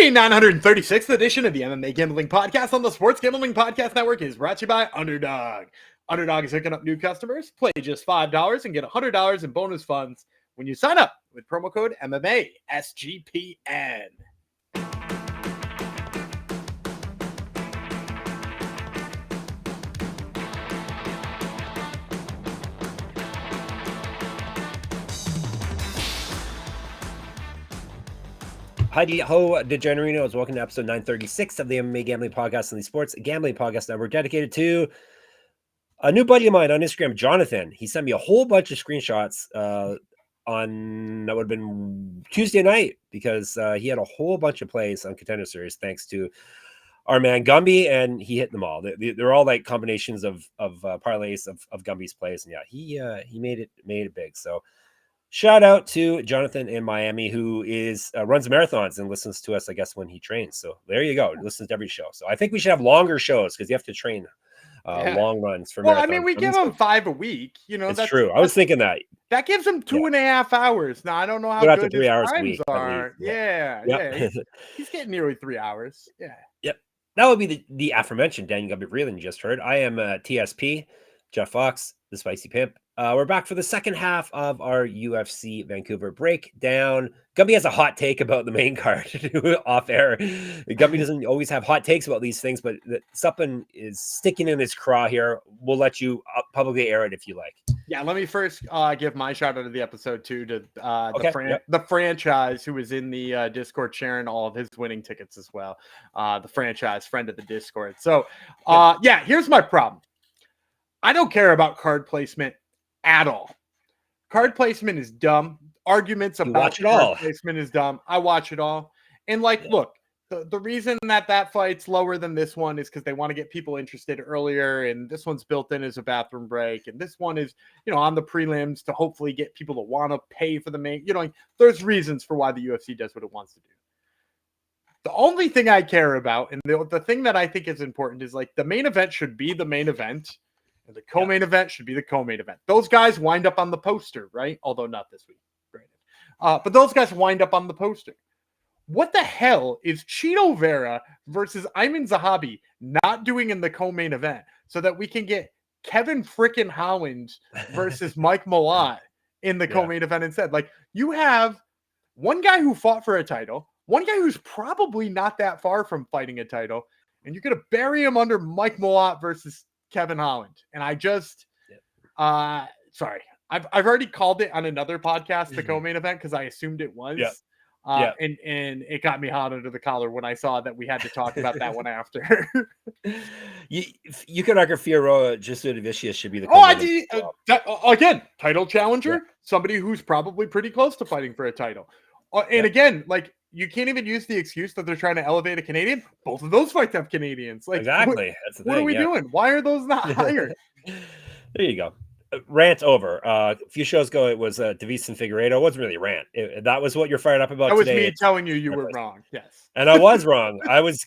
The 936th edition of the MMA Gambling Podcast on the Sports Gambling Podcast Network is brought to you by Underdog. Underdog is hooking up new customers. Play just $5 and get $100 in bonus funds when you sign up with promo code MMA SGPN. Heidi ho, DeGenerinos. Welcome to episode 936 of the MMA Gambling Podcast on the Sports Gambling Podcast Network, dedicated to a new buddy of mine on Instagram, Jonathan. He sent me a whole bunch of screenshots on that would have been Tuesday night because he had a whole bunch of plays on Contender Series thanks to our man Gumby, and he hit them all. They're all like combinations of parlays of Gumby's plays, and yeah, he made it big. So shout out to Jonathan in Miami, who runs marathons and listens to us, I guess, when he trains. So there you go. He listens to every show. So I think we should have longer shows because you have to train long runs for marathons. Well, I mean, we give him 5 a week. You know, that's true. I was thinking that. That gives him 2.5 hours. Now, I don't know how good 3 hours a week are. Yeah. He's getting nearly 3 hours. Yeah. Yep. That would be the aforementioned Daniel Gabriel you just heard. I am TSP, Jeff Fox, the Spicy Pimp. We're back for the second half of our UFC Vancouver breakdown. Gumby has a hot take about the main card off air. Gumby doesn't always have hot takes about these things, but something is sticking in his craw here. We'll let you publicly air it if you like. Yeah, let me first give my shout out of the episode too to the franchise who was in the Discord sharing all of his winning tickets as well. The franchise friend of the Discord. So here's my problem. I don't care about card placement at all. Card placement is dumb. Arguments about card placement is dumb. I watch it all. And look, the reason that fight's lower than this one is because they want to get people interested earlier. And this one's built in as a bathroom break. And this one is, on the prelims to hopefully get people to want to pay for the main. There's reasons for why the UFC does what it wants to do. The only thing I care about, and the thing that I think is important, is the main event should be the main event. And the co-main event should be the co-main event. Those guys wind up on the poster, right? Although not this week, granted. But those guys wind up on the poster. What the hell is Cheeto Vera versus Aiemann Zahabi not doing in the co-main event so that we can get Kevin frickin' Holland versus Mike Malott in the co-main event instead? You have one guy who fought for a title, one guy who's probably not that far from fighting a title, and you're going to bury him under Mike Malott versus Kevin Holland. And I just sorry, I've already called it on another podcast the co-main event because I assumed it was. And it got me hot under the collar when I saw that we had to talk about that one after. You could argue Fiorot, Jasudavicius should be the again, title challenger, somebody who's probably pretty close to fighting for a title. And again, you can't even use the excuse that they're trying to elevate a Canadian. Both of those fights have Canadians. Exactly. That's the thing. What are we doing? Why are those not higher? There you go. Rant over. A few shows ago, it was Davis and Figueiredo. It wasn't really a rant. That was what you're fired up about. That was today. me telling you were wrong. Yes, and I was wrong. I was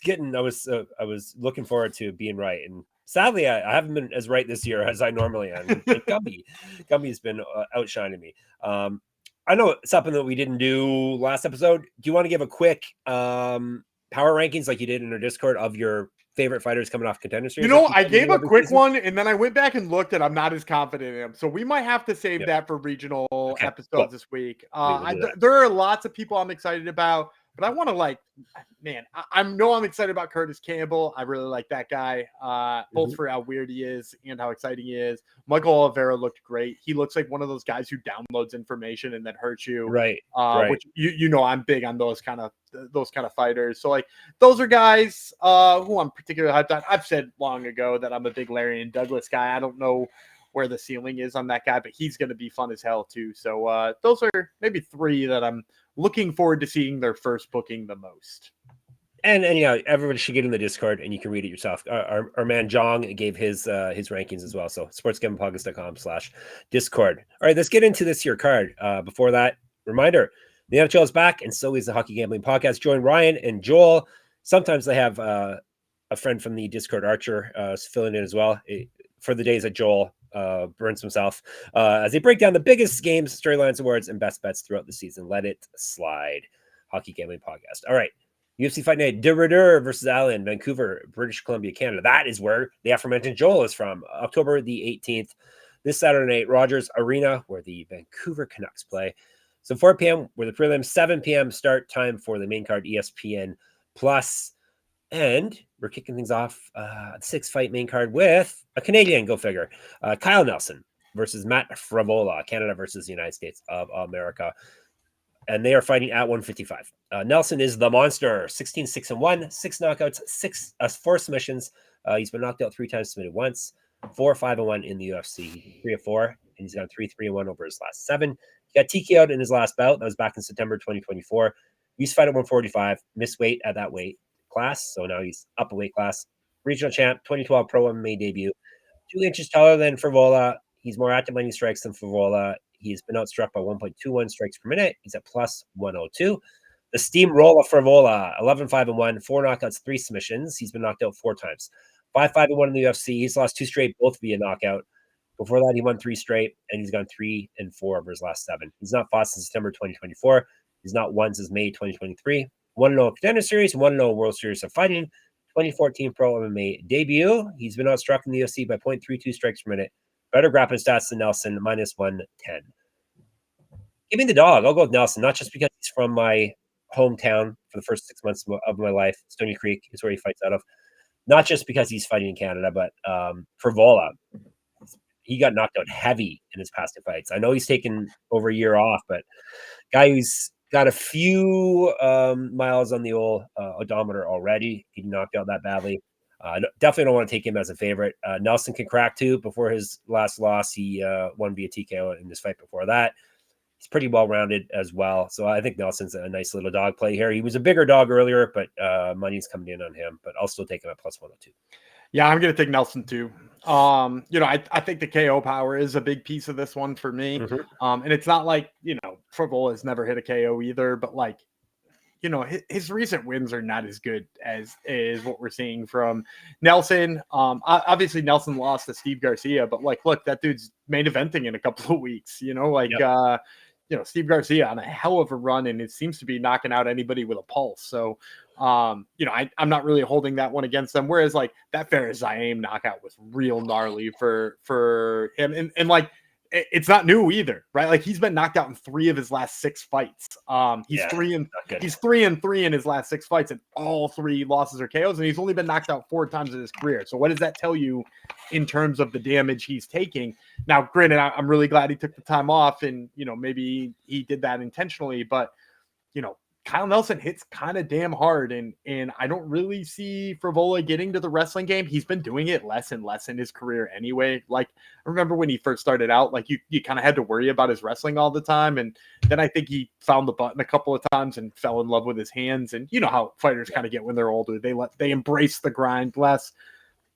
looking forward to being right, and sadly, I haven't been as right this year as I normally am. And Gumby's been outshining me. I know something that we didn't do last episode. Do you want to give a quick power rankings like you did in our Discord of your favorite fighters coming off Contender Series? I gave a quick one, and then I went back and looked, and I'm not as confident in them. So we might have to save that for regional episodes this week. There are lots of people I'm excited about, but I want to I'm excited about Curtis Campbell. I really like that guy, both for how weird he is and how exciting he is. Michael Oliveira looked great. He looks like one of those guys who downloads information and then hurts you. Right. Which I'm big on those kind of fighters. So those are guys who I'm particularly hyped on. I've said long ago that I'm a big Larry and Douglas guy. I don't know where the ceiling is on that guy, but he's going to be fun as hell too. So those are maybe 3 that I'm looking forward to seeing their first booking the most. And everybody should get in the Discord and you can read it yourself. Our man Jong gave his rankings as well. So sportsgamblingpodcast.com/Discord. All right, let's get into this here card. Before that, reminder, the NHL is back and so is the Hockey Gambling Podcast. Join Ryan and Joel. Sometimes they have a friend from the Discord, Archer, filling in as well for the days that Joel burns himself as they break down the biggest games, storylines, awards, and best bets throughout the season. Let it slide. Hockey Gambling Podcast. All right. UFC Fight Night, De Ridder versus Allen, Vancouver, British Columbia, Canada. That is where the aforementioned Joel is from. October the 18th. This Saturday night, Rogers Arena, where the Vancouver Canucks play. So 4 p.m. were the prelims, 7 p.m. start time for the main card, ESPN Plus. And we're kicking things off the 6-fight main card with a Canadian, go figure. Kyle Nelson versus Matt Frevola, Canada versus the United States of America. And they are fighting at 155. Nelson is the monster, 16-6-1, 6 knockouts, 4 submissions. He's been knocked out 3 times, submitted once, 4-5-1 in the UFC, 3-4, and he's gone 3-3-1 over his last 7. He got TKO'd in his last bout. That was back in September 2024. He used to fight at 145, missed weight at that weight class, so now he's up a weight class. Regional champ, 2012 Pro MMA debut. 2 inches taller than Frevola. He's more active landing strikes than Frevola. He's been outstruck by 1.21 strikes per minute. He's at plus 102. The steamroller Frevola, 11-5-1, 4 knockouts, 3 submissions. He's been knocked out 4 times. 5-5-1 in the UFC. He's lost 2 straight, both via knockout. Before that, he won 3 straight, and he's gone 3-4 over his last 7. He's not fought since September 2024. He's not won since May 2023. 1-0 Contender Series, 1-0 World Series of Fighting. 2014 Pro MMA debut. He's been outstruck in the UFC by 0.32 strikes per minute. Better grappling stats than Nelson, minus 110. Give me the dog. I'll go with Nelson, not just because he's from my hometown for the first 6 months of my life. Stony Creek is where he fights out of. Not just because he's fighting in Canada, but Frevola, he got knocked out heavy in his past 2 fights. I know he's taken over a year off, but guy who's got a few miles on the old odometer already. He knocked out that badly. Definitely don't want to take him as a favorite. Nelson can crack too. Before his last loss, he won via TKO in this fight before that. He's pretty well-rounded as well. So I think Nelson's a nice little dog play here. He was a bigger dog earlier, but money's coming in on him. But I'll still take him at plus 102. Yeah, I'm going to take Nelson too. I think the KO power is a big piece of this one for me. Mm-hmm. And it's not like, Frevola has never hit a KO either, but his recent wins are not as good as what we're seeing from Nelson. Obviously Nelson lost to Steve Garcia, but look, that dude's main eventing in a couple of weeks, Steve Garcia on a hell of a run, and it seems to be knocking out anybody with a pulse. So, I'm not really holding that one against them. Whereas that Ferris Zaim knockout was real gnarly for him. And it's not new either, right? He's been knocked out in 3 of his last 6 fights. He's 3-3 in his last 6 fights, and all 3 losses are KOs, and he's only been knocked out 4 times in his career. So what does that tell you in terms of the damage he's taking? Now, granted, I'm really glad he took the time off, and maybe he did that intentionally, but Kyle Nelson hits kind of damn hard, and I don't really see Frevola getting to the wrestling game. He's been doing it less and less in his career anyway. I remember when he first started out, you kind of had to worry about his wrestling all the time, and then I think he found the button a couple of times and fell in love with his hands. And you know how fighters kind of get when they're older; they embrace the grind less.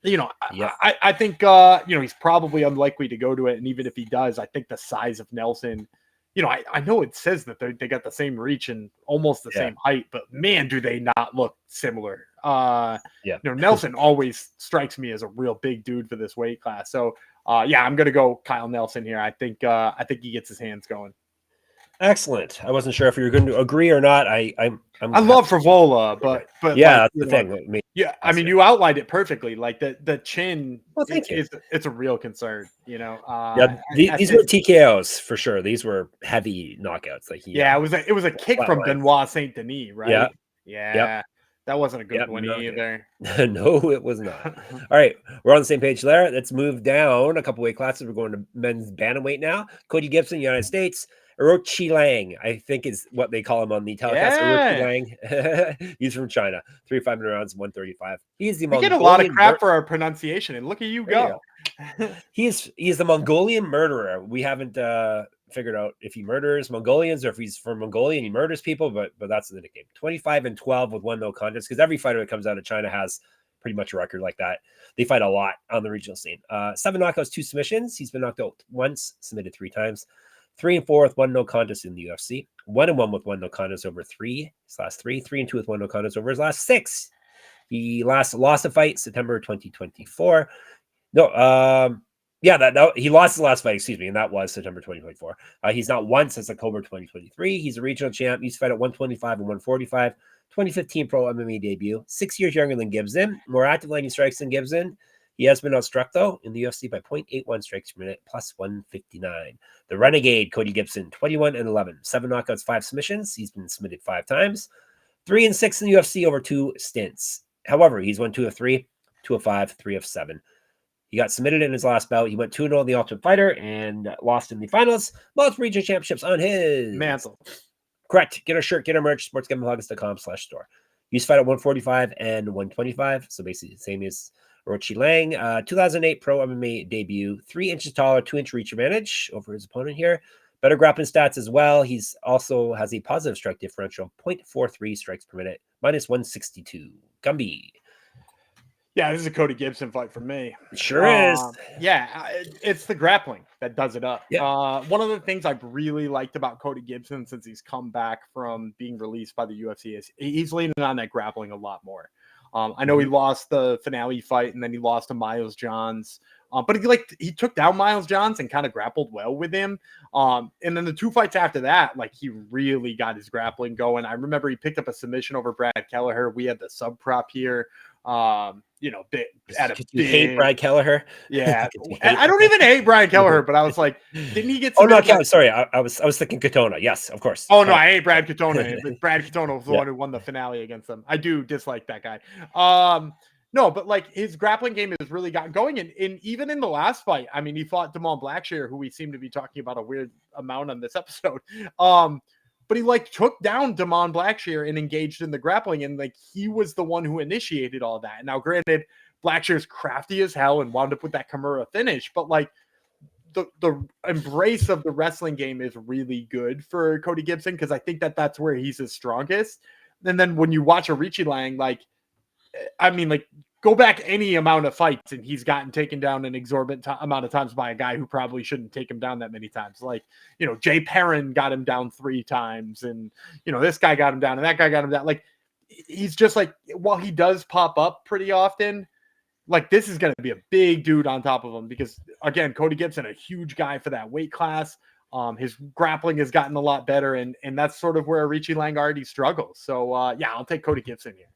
I think he's probably unlikely to go to it, and even if he does, I think the size of Nelson. I know it says that they got the same reach and almost the same height, but man, do they not look similar. Nelson always strikes me as a real big dude for this weight class. So I'm going to go Kyle Nelson here. I think he gets his hands going. Excellent. I wasn't sure if you were going to agree or not. I love Frevola, but yeah, that's the thing. You outlined it perfectly. The chin, it's a real concern. These were TKOs for sure. These were heavy knockouts. It was a kick from Benoit Saint Denis, right? Yeah. That wasn't a good one either. No, it was not. All right, we're on the same page there. Let's move down a couple weight classes. We're going to men's bantamweight now. Cody Gibson, United States. Aoriqileng, I think is what they call him on the telecast. Aoriqileng. He's from China. 3 5-minute rounds, 135. He's the Mongolian. We get a lot of crap for our pronunciation, and look at you go. He's the Mongolian murderer. We haven't figured out if he murders Mongolians or if he's from Mongolia and he murders people, but that's the nickname. 25-12 with 1 no contest, because every fighter that comes out of China has pretty much a record like that. They fight a lot on the regional scene. 7 knockouts, 2 submissions. He's been knocked out once, submitted 3 times. 3-4 with 1 no contest in the UFC. 1-1 with 1 no contest over 3. His last 3. 3-2 with 1 no contest over his last 6. He last lost a fight September 2024. He lost his last fight, and that was September 2024. He's not won since October 2023. He's a regional champ. He's fight at 125 and 145. 2015 pro MMA debut, 6 years younger than Gibson, more active landing strikes than Gibson. He has been outstruck, though, in the UFC by 0.81 strikes per minute, plus 159. The Renegade, Cody Gibson, 21-11, 7 knockouts, 5 submissions. He's been submitted 5 times. 3-6 in the UFC over 2 stints. However, he's won 2 of 3, 2 of 5, 3 of 7. He got submitted in his last bout. He went 2-0 in the Ultimate Fighter and lost in the finals. Multiple regional championships on his mantle. Correct. Get our shirt, get our merch, sportsgamblingpockets.com/store. Use fight at 145 and 125. So basically the same as Aoriqileng. 2008 pro MMA debut. 3 inches taller, 2-inch reach advantage over his opponent here. Better grappling stats as well. He's also has a positive strike differential, 0.43 strikes per minute, minus 162. Gumby. Yeah, this is a Cody Gibson fight for me. Sure is. Yeah, it's the grappling that does it up. Yeah. One of the things I've really liked about Cody Gibson since he's come back from being released by the UFC is he's leaning on that grappling a lot more. I know he lost the finale fight and then he lost to Miles Johns. But he took down Miles Johns and kind of grappled well with him. And then the 2 fights after that, he really got his grappling going. I remember he picked up a submission over Brad Kelleher. We had the sub prop here. Hate Brad Kelleher. Yeah, I don't even hate Brian Kelleher, but I was like, didn't he get? Oh no, sorry, I was thinking Katona. Yes, of course. Oh no, I hate Brad Katona. Brad Katona was the one who won the finale against them. I do dislike that guy. No, but his grappling game has really gotten going, and even in the last fight, I mean, he fought Damon Blackshear, who we seem to be talking about a weird amount on this episode. But he took down Damon Blackshear and engaged in the grappling, and he was the one who initiated all that. And now, granted, Blackshear's crafty as hell and wound up with that Kimura finish, but the embrace of the wrestling game is really good for Cody Gibson because I think that's where he's his strongest. And then when you watch Aoriqileng, go back any amount of fights and he's gotten taken down an exorbitant amount of times by a guy who probably shouldn't take him down that many times. Jay Perrin got him down 3 times and, this guy got him down and that guy got him down. He's just while he does pop up pretty often, this is going to be a big dude on top of him because, again, Cody Gibson, a huge guy for that weight class. His grappling has gotten a lot better and that's sort of where Aoriqileng already struggles. So, I'll take Cody Gibson here.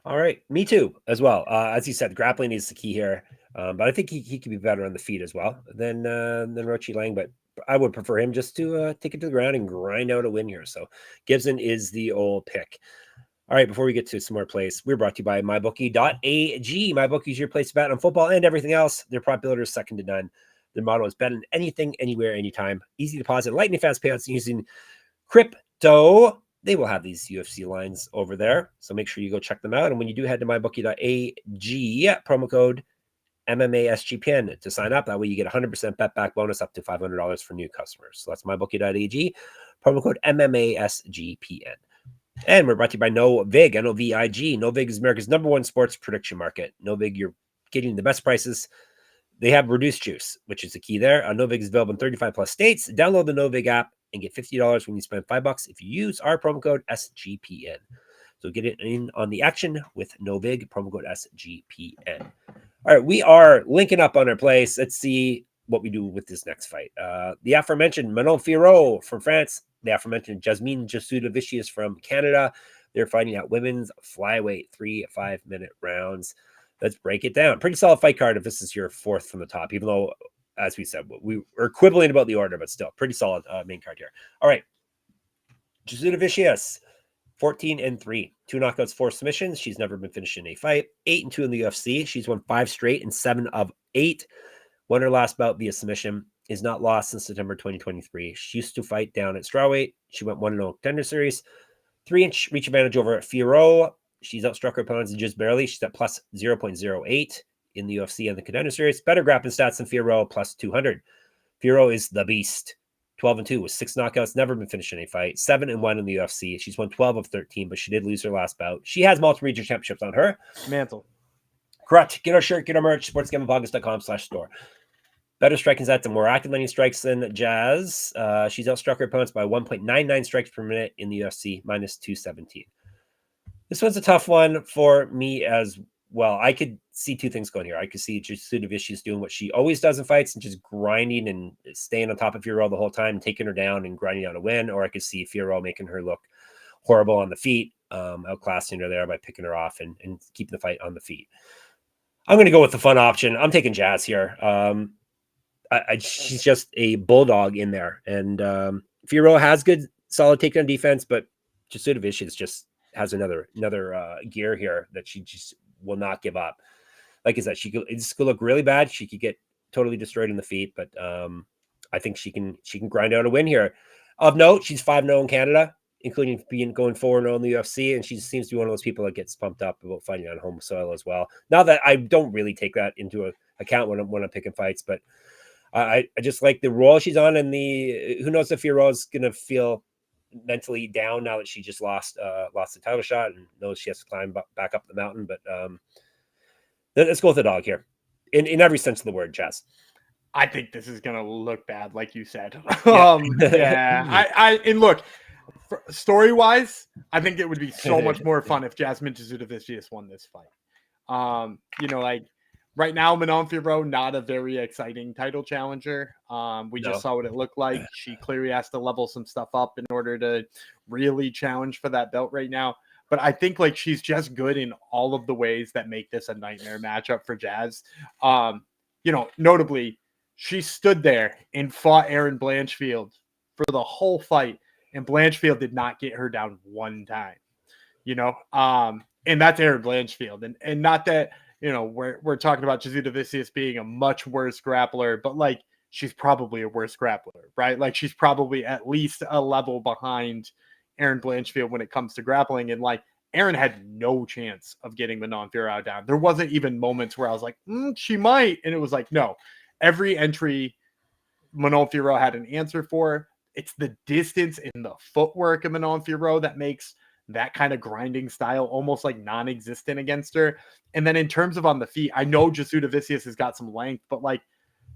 All right, me too, as well. As you said, grappling is the key here, but I think he could be better on the feet as well than Aoriqileng. But I would prefer him just to take it to the ground and grind out a win here. So Gibson is the old pick. All right, before we get to some more plays, we're brought to you by MyBookie.ag. MyBookie is your place to bet on football and everything else. Their prop builder is second to none. Their motto is bet on anything, anywhere, anytime. Easy deposit, lightning fast payouts using crypto. They will have these UFC lines over there. So make sure you go check them out. And when you do head to mybookie.ag, promo code MMASGPN to sign up. That way you get 100% bet back bonus up to $500 for new customers. So that's mybookie.ag, promo code MMASGPN. And we're brought to you by NoVig, N-O-V-I-G. NoVig is America's #1 sports prediction market. NoVig, you're getting the best prices. They have reduced juice, which is the key there. NoVig is available in 35 plus states. Download the NoVig app and get $50 when you spend $5 if you use our promo code SGPN. So get it in on the action with NoVig, promo code SGPN. All right, we are linking up on our place. Let's see what we do with this next fight. The aforementioned Manon Fiorot from France, the aforementioned Jasmine Jasudavicius from Canada. They're fighting at women's flyweight, 3 5-minute rounds. Let's break it down. Pretty solid fight card if this is your 4th from the top, even though, as we said, we were quibbling about the order, but still pretty solid main card here. All right. Jasudavicius, 14-3, 2 knockouts, 4 submissions. She's never been finished in a fight. 8-2 in the UFC. She's won 5 straight and 7 of 8. Won her last bout via submission. Is not lost since September 2023. She used to fight down at strawweight. She went 1-0 contender series. 3-inch reach advantage over Fiorot. She's outstruck her opponents just barely. She's at plus 0.08 in the UFC and the contender series. Better grappling stats than Fiorot, plus 200. Fiorot is the beast. 12-2 with 6 knockouts, never been finished in a fight. 7-1 in the UFC. She's won 12 of 13, but she did lose her last bout. She has multiple regional championships on her mantle. Correct. Get our shirt, get our merch, sportsgamblingpockets.com/store. Better striking stats and more active landing strikes than Jazz. She's outstruck her opponents by 1.99 strikes per minute in the UFC, minus 217. This one's a tough one for me as well. I could see 2 things going here. I could see Jasudavicius doing what she always does in fights and just grinding and staying on top of Fiorot the whole time, taking her down and grinding out a win. Or I could see Fiorot making her look horrible on the feet outclassing her there by picking her off and keeping the fight on the feet. I'm going to go with the fun option. I'm taking Jazz here. She's just a bulldog in there. And Fiorot has good, solid takedown defense, but Jasudavicius just has another gear here that she just will not give up. Like I said, this could look really bad. She could get totally destroyed in the feet, but I think she can grind out a win here. Of note, she's 5-0 in Canada, including going 4-0 in the UFC, and she seems to be one of those people that gets pumped up about fighting on home soil as well. Now that I don't really take that into account when I'm picking fights, but I just like the role she's on, and who knows if Fiorot's gonna feel mentally down now that she just lost the title shot and knows she has to climb back up the mountain. But let's go with the dog here, in every sense of the word, Jazz. I think this is gonna look bad, like you said. Yeah. And look, story-wise, I think it would be so much more fun if Jasmine Jasudavicius won this fight. Like right now, Manon Fiorot, not a very exciting title challenger. We just saw what it looked like. She clearly has to level some stuff up in order to really challenge for that belt right now. But I think like she's just good in all of the ways that make this a nightmare matchup for Jazz. Notably, she stood there and fought Erin Blanchfield for the whole fight, and Blanchfield did not get her down one time. And that's Erin Blanchfield, and not that we're talking about Jasudavicius being a much worse grappler, but like she's probably a worse grappler, right? Like she's probably at least a level behind Erin Blanchfield when it comes to grappling, and like Erin had no chance of getting Manon Fiorot down. There wasn't even moments where I was like, she might, and it was like, no. Every entry Manon Fiorot had an answer for. It's the distance and the footwork of Manon Fiorot that makes that kind of grinding style almost like non-existent against her. And then in terms of on the feet, I know Jasudavicius has got some length, but like,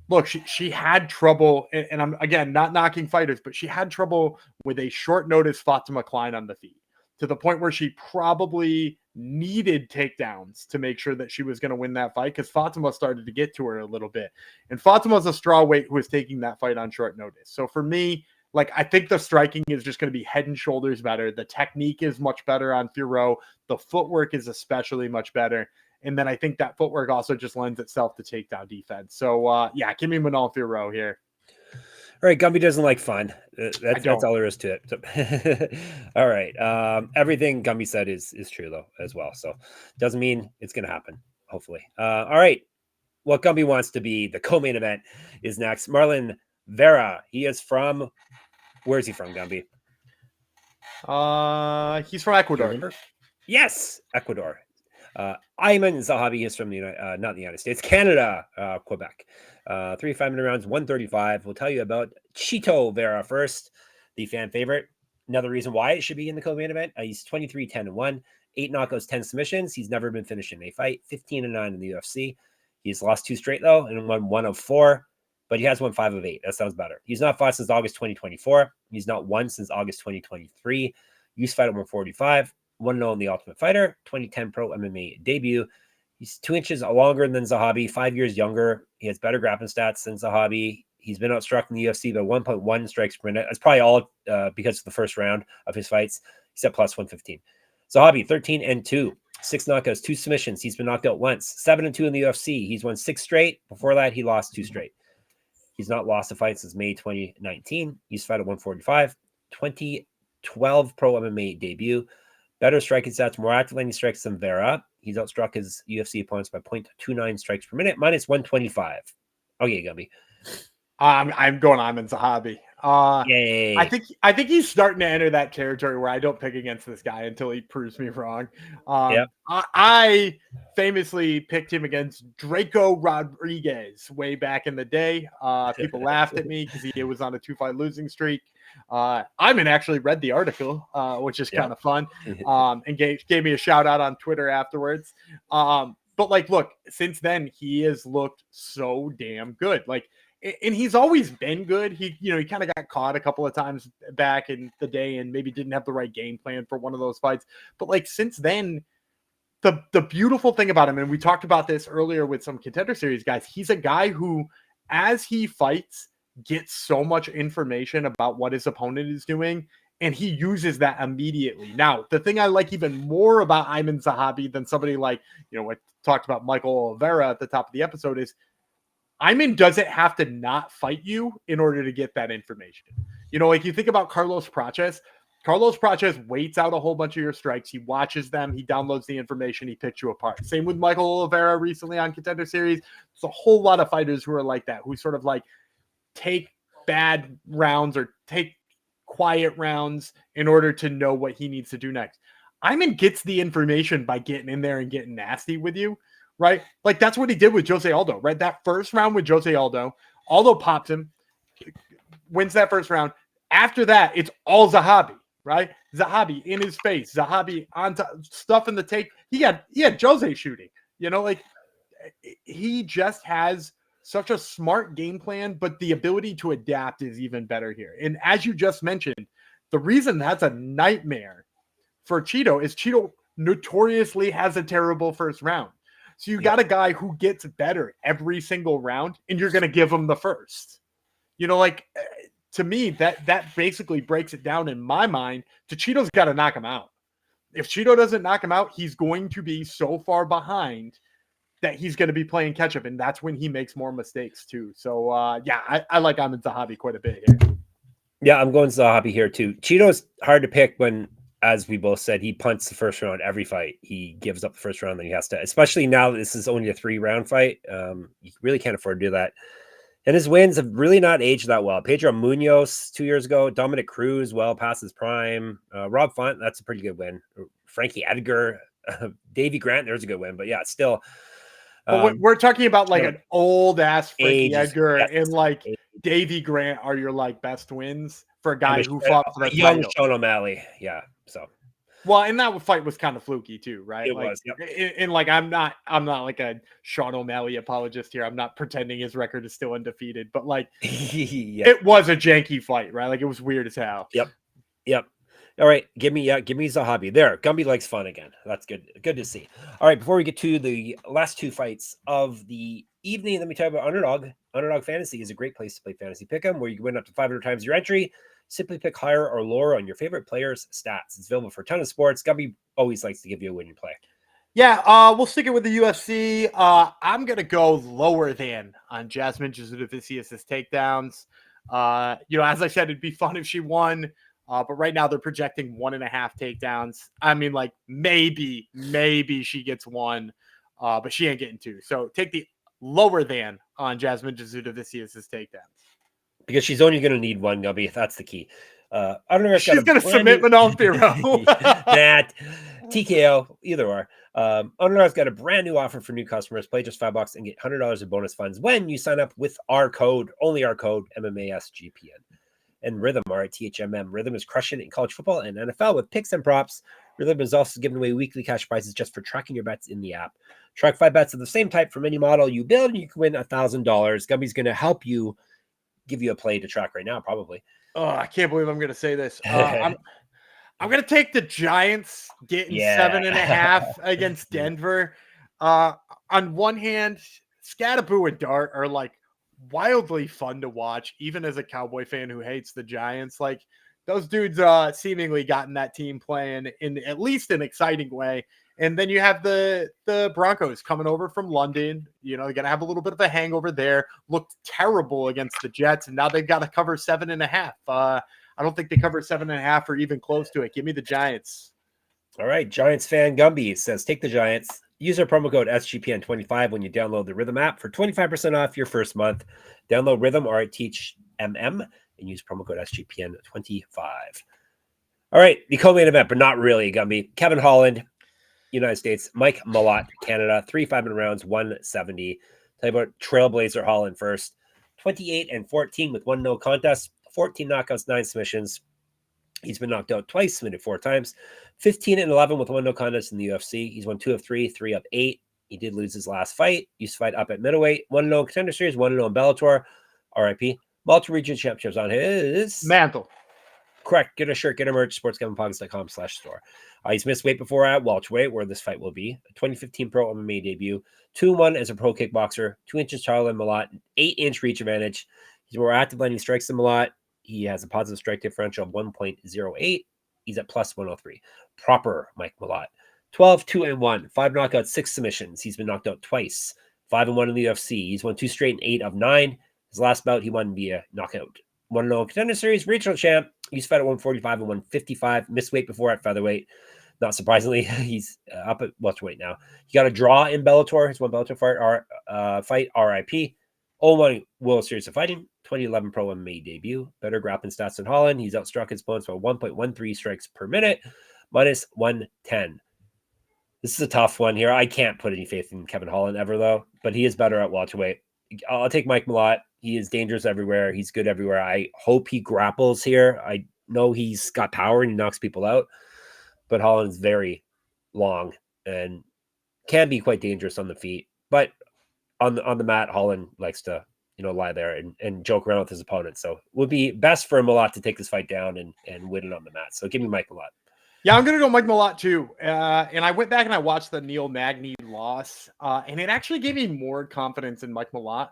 look, she had trouble, and I'm, again, not knocking fighters, but she had trouble with a short notice Fatima Klein on the feet, to the point where she probably needed takedowns to make sure that she was going to win that fight, because Fatima started to get to her a little bit. And Fatima's a strawweight who is taking that fight on short notice. So for me, like, I think the striking is just going to be head and shoulders better. The technique is much better on Fiorot. The footwork is especially much better. And then I think that footwork also just lends itself to takedown defense. So, give me Manon Fiorot here. All right, Gumby doesn't like fun. That's all there is to it. So, all right. Everything Gumby said is true, though, as well. So doesn't mean it's going to happen, hopefully. All right. What Gumby wants to be the co-main event is next. Marlon Vera. He is from... Where is he from, Gumby? He's from Ecuador. Yes, Ecuador. Aiemann Zahabi is from not the United States, Canada, Quebec. 3 5-minute rounds, 135. We'll tell you about Chito Vera first, the fan favorite. Another reason why it should be in the co-main event. He's 23-10-1, 8 knockouts, 10 submissions. He's never been finished in a fight. 15-9 in the UFC. He's lost 2 straight though, and won 1 of 4. But he has won 5 of 8. That sounds better. He's not fought since August 2024. He's not won since August 2023. Used to fight at 145. 1-0 in the Ultimate Fighter. 2010 Pro MMA debut. He's 2 inches longer than Zahabi. 5 years younger. He has better grappling stats than Zahabi. He's been outstruck in the UFC by 1.1 strikes per minute. That's probably all because of the first round of his fights. He's at plus 115. Zahabi, 13-2. 6 knockouts, 2 submissions. He's been knocked out once. 7-2 in the UFC. He's won 6 straight. Before that, he lost 2 straight. He's not lost a fight since May 2019. He's fought at 145. 2012 Pro MMA debut. Better striking stats, more active landing strikes than Vera. He's outstruck his UFC opponents by 0.29 strikes per minute, minus 125. Okay, Gumby. I'm going Aiemann Zahabi. Yay. I think he's starting to enter that territory where I don't pick against this guy until he proves me wrong. I famously picked him against Draco Rodriguez way back in the day. People laughed at me because he was on a 2-fight losing streak. Aiemann actually read the article, which is kind of fun, and gave me a shout out on Twitter afterwards. But like, look, since then he has looked so damn good. Like, and he's always been good. He kind of got caught a couple of times back in the day and maybe didn't have the right game plan for one of those fights. But like, since then, the beautiful thing about him, and we talked about this earlier with some Contender Series guys, he's a guy who, as he fights, gets so much information about what his opponent is doing and he uses that immediately. Now, the thing I like even more about Aiemann Zahabi than somebody like, I talked about Michael Vera at the top of the episode is Aiemann doesn't have to not fight you in order to get that information. Like you think about Carlos Praches. Carlos Praches waits out a whole bunch of your strikes. He watches them. He downloads the information. He picks you apart. Same with Michael Oliveira recently on Contender Series. There's a whole lot of fighters who are like that, who sort of like take bad rounds or take quiet rounds in order to know what he needs to do next. Aiemann gets the information by getting in there and getting nasty with you, right? Like that's what he did with Jose Aldo, right? That first round with Jose Aldo pops him, wins that first round. After that, it's all Zahabi, right? Zahabi in his face, Zahabi on stuff in the tape. He had Jose shooting, like he just has such a smart game plan, but the ability to adapt is even better here. And as you just mentioned, the reason that's a nightmare for Chito is Chito notoriously has a terrible first round. So you got a guy who gets better every single round, and you're going to give him the first. To me, that basically breaks it down in my mind to Chito's got to knock him out. If Chito doesn't knock him out, he's going to be so far behind that he's going to be playing catch up, and that's when he makes more mistakes too. So I like Aiemann Zahabi quite a bit here. Yeah, I'm going Zahabi here too. Chito's hard to pick when, as we both said, he punts the first round every fight. He gives up the first round, then he has to, especially now that this is only a 3-round fight. You really can't afford to do that. And his wins have really not aged that well. Pedro Munoz 2 years ago, Dominic Cruz, well past his prime. Rob Font, that's a pretty good win. Frankie Edgar, Davey Grant, there's a good win. But yeah, still. But we're talking about like an old ass Frankie Edgar and like Davey Grant are your like best wins for a guy who fought for the young title. Sean O'Malley. Yeah. So. Well, and that fight was kind of fluky too, right? It was. Yep. And like I'm not like a Sean O'Malley apologist here. I'm not pretending his record is still undefeated, but like it was a janky fight, right? Like it was weird as hell. Yep. All right, give me Zahabi. There, Gumby likes fun again. That's good. Good to see. All right, before we get to the last 2 fights of the evening, let me tell you about Underdog. Underdog Fantasy is a great place to play fantasy pick'em, where you can win up to 500 times your entry. Simply pick higher or lower on your favorite players' stats. It's available for a ton of sports. Gumby always likes to give you a win you play. Yeah, we'll stick it with the UFC. I'm gonna go lower than on Jasmine Jasudavicius' takedowns. As I said, it'd be fun if she won. But right now they're projecting 1.5 takedowns. I mean, like maybe she gets 1, but she ain't getting 2. So take the lower than on Jasmine Jasudavicius' takedowns. Because she's only going to need 1, Gumby. That's the key. I don't know if she's going to submit Manon Fiorot. That TKO, either or. Underdog's got a brand new offer for new customers. Play just $5 and get $100 in bonus funds when you sign up with our code, only our code, MMASGPN. And Rhythm, RITHMM. Rhythm is crushing it in college football and NFL with picks and props. Rhythm is also giving away weekly cash prizes just for tracking your bets in the app. Track 5 bets of the same type from any model you build, and you can win $1,000. Gumby's going to help you, give you a play to track right now, probably. Oh, I can't believe I'm going to say this. I'm going to take the Giants getting 7.5 against Denver. On one hand, Scattaboo and Dart are like wildly fun to watch, even as a Cowboy fan who hates the Giants. Like those dudes seemingly gotten that team playing in at least an exciting way. And then you have the Broncos coming over from London. They're going to have a little bit of a hangover there. Looked terrible against the Jets, and now they've got to cover 7.5. I don't think they cover 7.5 or even close to it. Give me the Giants. All right, Giants fan Gumby says take the Giants. Use our promo code SGPN25 when you download the Rhythm app for 25% off your first month. Download Rhythm, RITHMM, and use promo code SGPN25. All right, the co-main event, but not really, Gumby. Kevin Holland, United States. Mike Malott, Canada. 3 5-minute rounds, 170. Tell you about Trailblazer Holland first. 28-14 with 1 no contest. 14 knockouts, 9 submissions. He's been knocked out twice, submitted 4 times. 15-11 with 1 no contest in the UFC. He's won 2 of 3, 3 of 8. He did lose his last fight. Used to fight up at middleweight. 1 no Contender Series, 1 no in Bellator. RIP. Multiple region championships on his mantle. Correct. Get a shirt, get a merch, sportsgamblingpockets.com/store. He's missed weight before at welterweight, where this fight will be. A 2015 pro MMA debut. 2-1 as a pro kickboxer. 2 inches taller than Malott. 8-inch reach advantage. He's more active landing strikes than Malott. He has a positive strike differential of 1.08. He's at plus 103. Proper Mike Malott. 12-2-1, 5 knockouts, 6 submissions. He's been knocked out twice. 5-1 in the UFC. He's won 2 straight and 8 of 9. His last bout, he won via knockout. 1-0 Contender Series, regional champ. He's fought at 145 and 155. Missed weight before at featherweight. Not surprisingly, he's up at welterweight now. He got a draw in Bellator. His one Bellator fight, RIP. 0-1 World Series of Fighting. 2011 Pro MMA debut. Better grappling stats than Holland. He's outstruck his opponents by 1.13 strikes per minute. Minus 110. This is a tough one here. I can't put any faith in Kevin Holland ever, though. But he is better at welterweight. I'll take Mike Malott. He is dangerous everywhere. He's good everywhere. I hope he grapples here. I know he's got power and he knocks people out. But Holland is very long and can be quite dangerous on the feet. But on the mat, Holland likes to lie there and joke around with his opponent. So it would be best for Malott to take this fight down and win it on the mat. So give me Mike Malott. Yeah, I'm going to go Mike Malott too. And I went back and I watched the Neil Magny loss, and it actually gave me more confidence in Mike Malott.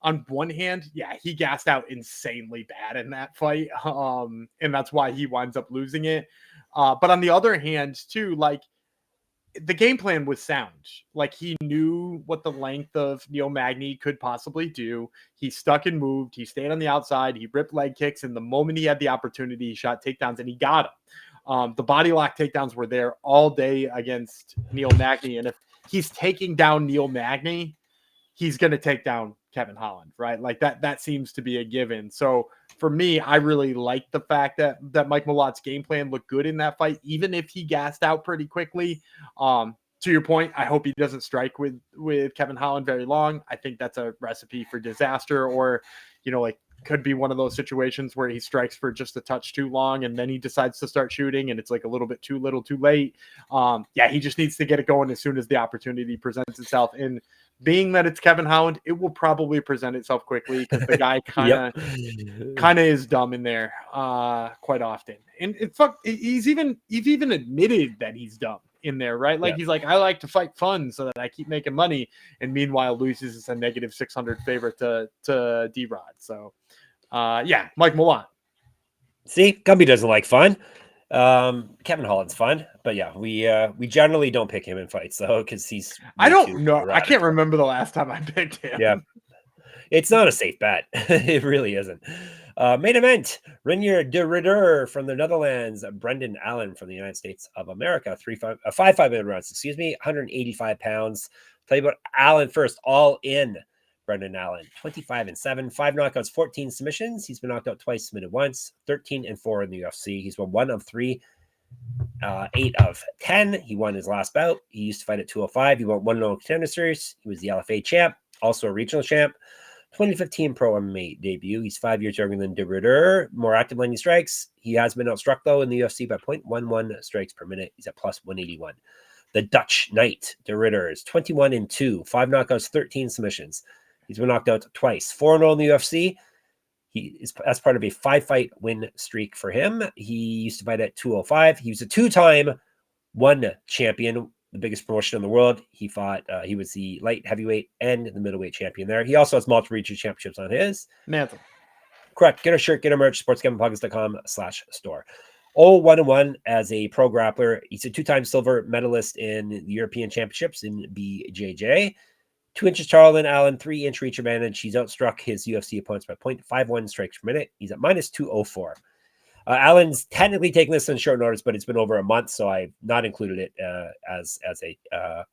On one hand, yeah, he gassed out insanely bad in that fight, and that's why he winds up losing it. But on the other hand, too, like, the game plan was sound. Like, he knew what the length of Neil Magny could possibly do. He stuck and moved. He stayed on the outside. He ripped leg kicks. And the moment he had the opportunity, he shot takedowns and he got them. The body lock takedowns were there all day against Neil Magny. And if he's taking down Neil Magny, he's going to take down Kevin Holland, right? Like that seems to be a given. So for me, I really like the fact that Mike Malott's game plan looked good in that fight, even if he gassed out pretty quickly. To your point, I hope he doesn't strike with Kevin Holland very long. I think that's a recipe for disaster, or, could be one of those situations where he strikes for just a touch too long and then he decides to start shooting and it's like a little bit too little too late. He just needs to get it going as soon as the opportunity presents itself. And being that it's Kevin Holland, it will probably present itself quickly because the guy kind of is dumb in there quite often. And he's even admitted that he's dumb in there, right? Like, he's like, I like to fight fun so that I keep making money, and meanwhile loses as a negative 600 favorite to D-Rod. So Mike Malott. See, Gumby doesn't like fun. Kevin Holland's fun, but we generally don't pick him in fights though, because he's I don't know. Erratic. I can't remember the last time I picked him. Yeah, it's not a safe bet. It really isn't. Main event: Reinier de Ridder from the Netherlands, Brendan Allen from the United States of America. 5-5 rounds, 185 pounds. Tell you about Allen first. All in. Brendan Allen, 25-7, 5 knockouts, 14 submissions. He's been knocked out twice, submitted once. 13-4 in the UFC. He's won 1 of 3, 8 of 10. He won his last bout. He used to fight at 205. He won 1-0 Contender Series. He was the LFA champ, also a regional champ. 2015 Pro MMA debut. He's 5 years younger than de Ridder. More active landing strikes. He has been outstruck, though, in the UFC by 0.11 strikes per minute. He's at plus 181. The Dutch Knight, de Ridder, is 21-2, 5 knockouts, 13 submissions. He's been knocked out twice. 4-0 in the UFC. That's part of a 5-fight win streak for him. He used to fight at 205. He was a 2-time one champion, the biggest promotion in the world. He fought. He was the light heavyweight and the middleweight champion there. He also has multiple regional championships on his mantle. Correct. Get a shirt, get a merch, sportsgamblingpockets.com/store. 1-1 as a pro grappler. He's a 2-time silver medalist in the European Championships in BJJ. 2 inches taller than Allen, 3-inch reach advantage. He's outstruck his UFC opponents by 0.51 strikes per minute. He's at minus 204. Allen's technically taking this in short notice, but it's been over a month, so I've not included it as a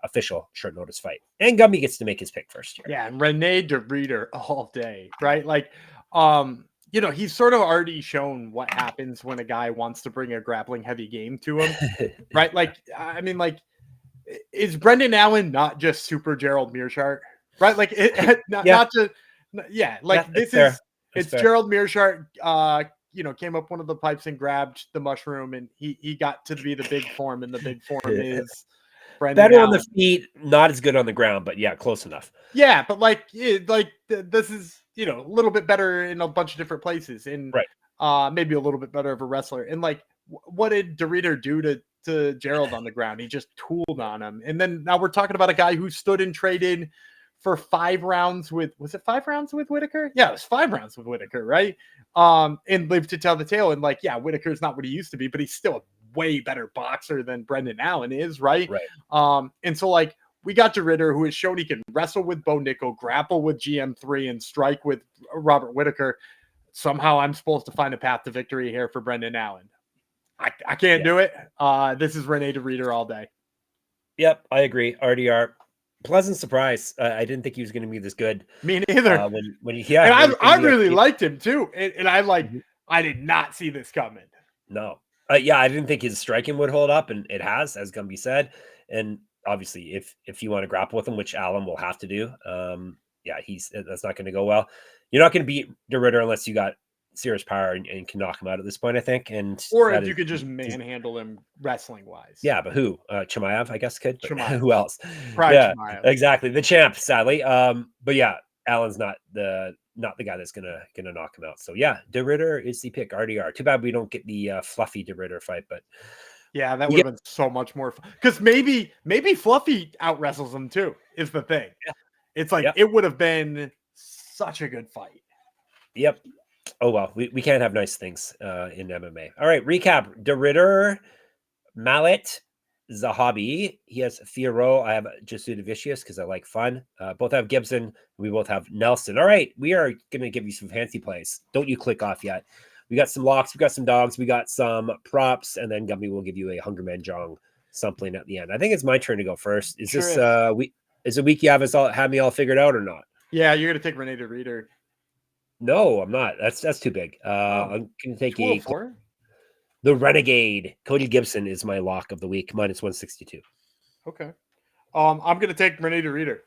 official short notice fight. And Gumby gets to make his pick first here. Yeah, and Reinier de Ridder all day, right? Like, he's sort of already shown what happens when a guy wants to bring a grappling heavy game to him, right? Like, I mean, like, is Brendan Allen not just super Gerald Meerschaert, right? Like, it's Gerald Meerschaert, came up one of the pipes and grabbed the mushroom, and he got to be the big form, and the big form is Brendan better Allen. On the feet, not as good on the ground, but yeah, close enough. Yeah, but this is, a little bit better in a bunch of different places, and maybe a little bit better of a wrestler. And like, what did de Ridder do to Gerald on the ground? He just tooled on him. And then now we're talking about a guy who stood and traded for 5 rounds was it 5 rounds with Whitaker? Yeah, it was 5 rounds with Whitaker, right? And lived to tell the tale. And like, yeah, Whitaker's not what he used to be, but he's still a way better boxer than Brendan Allen is, right? And so like, we got DeRitter, who has shown he can wrestle with Bo Nickel, grapple with GM3, and strike with Robert Whitaker. Somehow I'm supposed to find a path to victory here for Brendan Allen. I can't do it. This is Reinier DeRitter all day. Yep, I agree. RDR. Pleasant surprise. I didn't think he was going to be this good. Me neither. I really liked him too. And I did not see this coming. No. I didn't think his striking would hold up, and it has, as Gumby said. And obviously, if you want to grapple with him, which Allen will have to do, that's not going to go well. You're not going to beat DeRitter unless you got serious power and can knock him out at this point, I think. Or if you could just manhandle him wrestling wise. Yeah, but who? Chimaev, I guess, could. Chimaev. Who else? Chimaev. Exactly. The champ, sadly. But yeah, Allen's not the guy that's gonna knock him out. So yeah, DeRitter is the pick. RDR. Too bad we don't get the fluffy DeRitter fight, but yeah, that would have been so much more fun. Because maybe Fluffy out wrestles him too, is the thing. Yeah. It's like it would have been such a good fight. Yep. Oh, well, we can't have nice things in MMA. All right, recap. DeRitter, Malott, Zahabi. He has Fiorot. I have Jasudavicius because I like fun. Both have Gibson. We both have Nelson. All right, we are going to give you some fancy plays. Don't you click off yet. We got some locks. We got some dogs. We got some props. And then Gumby will give you a Hungerman Jong something at the end. I think it's my turn to go first. Is this is a week you have me all figured out or not? Yeah, you're going to take Reinier DeRitter. No, I'm not. That's too big. I'm gonna take the Renegade. Cody Gibson is my lock of the week, minus 162. Okay. I'm gonna take Reinier DeRitter.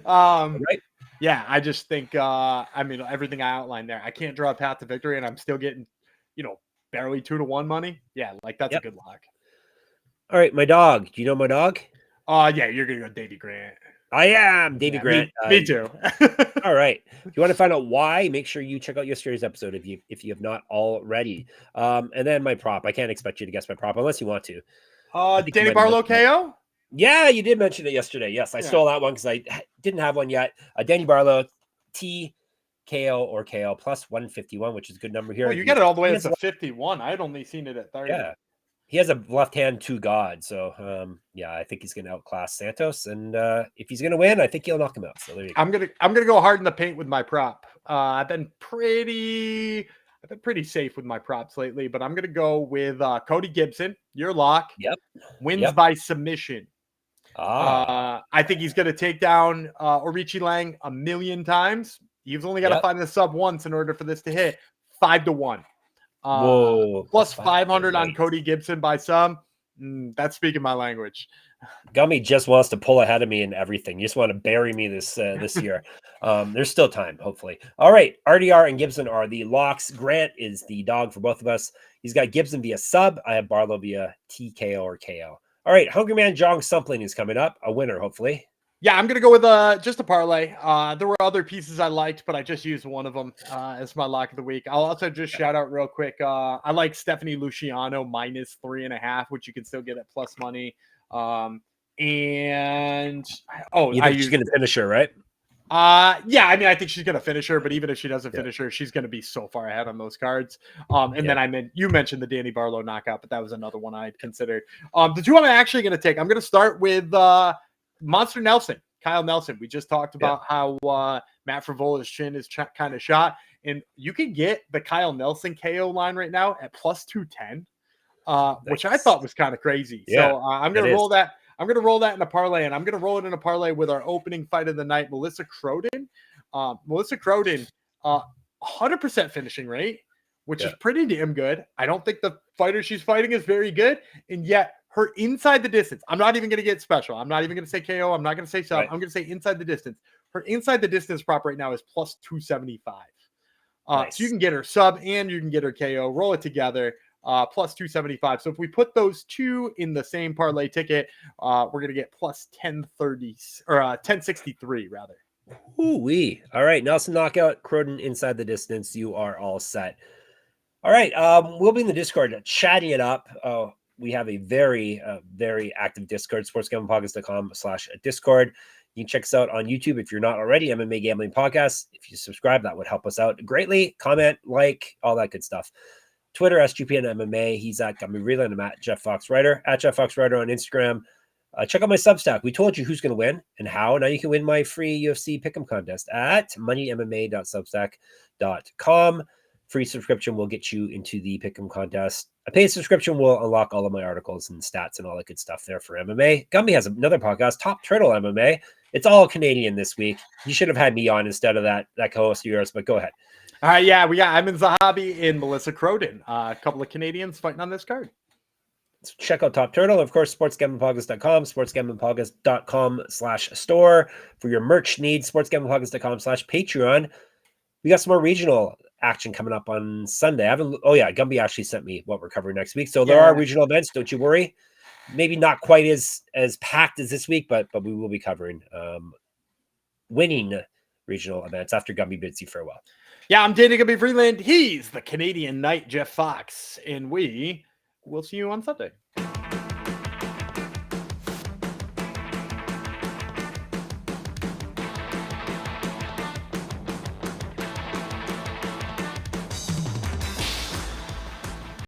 Right. Yeah, I just think everything I outlined there. I can't draw a path to victory, and I'm still getting, barely 2-1 money. Yeah, like that's a good lock. All right, my dog. Do you know my dog? Yeah, you're gonna go Davey Grant. I am Davey Grant. Me too. All right. If you want to find out why, make sure you check out yesterday's episode if you have not already. And then my prop. I can't expect you to guess my prop unless you want to. Danny Barlow KO? Yeah, you did mention it yesterday. Yes, I stole that one because I didn't have one yet. Danny Barlow, T, KO or KO plus 151, which is a good number here. Well, you get it all the way up to 51. I had only seen it at 30. Yeah. He has a left hand to God. So, I think he's going to outclass Santos. And if he's going to win, I think he'll knock him out. So there you go. I'm gonna go hard in the paint with my prop. I've been pretty safe with my props lately, but I'm going to go with Cody Gibson, your lock. Yep. Wins by submission. I think he's going to take down Aoriqileng 1,000,000 times. He's only got to find the sub once in order for this to hit. 5-1. Whoa! Plus 500 on Cody Gibson by some. That's speaking my language. Gummy just wants to pull ahead of me in everything. You just want to bury me this year. There's still time, hopefully. All right, RDR and Gibson are the locks. Grant is the dog for both of us. He's got Gibson via sub. I have Barlow via TKO or KO. All right, Hungerman Jong Sumpling is coming up. A winner, hopefully. Yeah, I'm going to go with just a parlay. There were other pieces I liked, but I just used one of them as my lock of the week. I'll also just shout out real quick. I like Stephanie Luciano minus 3.5, which you can still get at plus money. You think she's going to finish her, right? I think she's going to finish her, but even if she doesn't finish her, she's going to be so far ahead on those cards. Then you mentioned the Danny Barlow knockout, but that was another one I had considered. The two I'm actually going to take, I'm going to start with Monster Nelson, Kyle Nelson. We just talked about how Matt Frevola's chin is kind of shot, and you can get the Kyle Nelson KO line right now at plus 210, which I thought was kind of crazy. Yeah, so I'm going to roll that. I'm going to roll that in a parlay, and I'm going to roll it in a parlay with our opening fight of the night, Melissa Croden. 100% finishing rate, which is pretty damn good. I don't think the fighter she's fighting is very good, and yet her inside the distance. I'm not even going to get special. I'm not even going to say KO. I'm not going to say sub. Right. I'm going to say inside the distance. Her inside the distance prop right now is plus 275. Nice. So you can get her sub and you can get her KO. Roll it together. Plus 275. So if we put those two in the same parlay ticket, we're going to get plus 1030 or 1063 rather. Ooh-wee. All right. Nelson knockout, Croden inside the distance. You are all set. All right. We'll be in the Discord chatting it up. We have a very active Discord, sportsgamblingpodcast.com/Discord. You can check us out on YouTube if you're not already, MMA Gambling Podcast. If you subscribe, that would help us out greatly. Comment, like, all that good stuff. Twitter, SGPN MMA. He's at Gumby Reland. I'm at Jeff Fox Writer, at Jeff Fox Writer on Instagram. Check out my Substack. We told you who's going to win and how. Now you can win my free UFC Pick'em contest at moneymma.substack.com. Free subscription will get you into the Pick'em contest. A paid subscription will unlock all of my articles and stats and all that good stuff there for MMA. Gumby has another podcast, Top Turtle MMA. It's all Canadian this week. You should have had me on instead of that co-host of yours, but go ahead. All right, yeah, we got Aiemann Zahabi and Melissa Croden. A couple of Canadians fighting on this card. So check out Top Turtle. Of course, sportsgamblingpodcast.com, sportsgamblingpodcast.com/store for your merch needs, sportsgamblingpodcast.com/Patreon. We got some more regional action coming up on Sunday. Gumby actually sent me what we're covering next week. So there are regional events. Don't you worry. Maybe not quite as packed as this week, but we will be covering winning regional events after Gumby bids you farewell. Yeah, I'm Danny Gumby Freeland. He's the Canadian Knight, Jeff Fox, and we will see you on Sunday.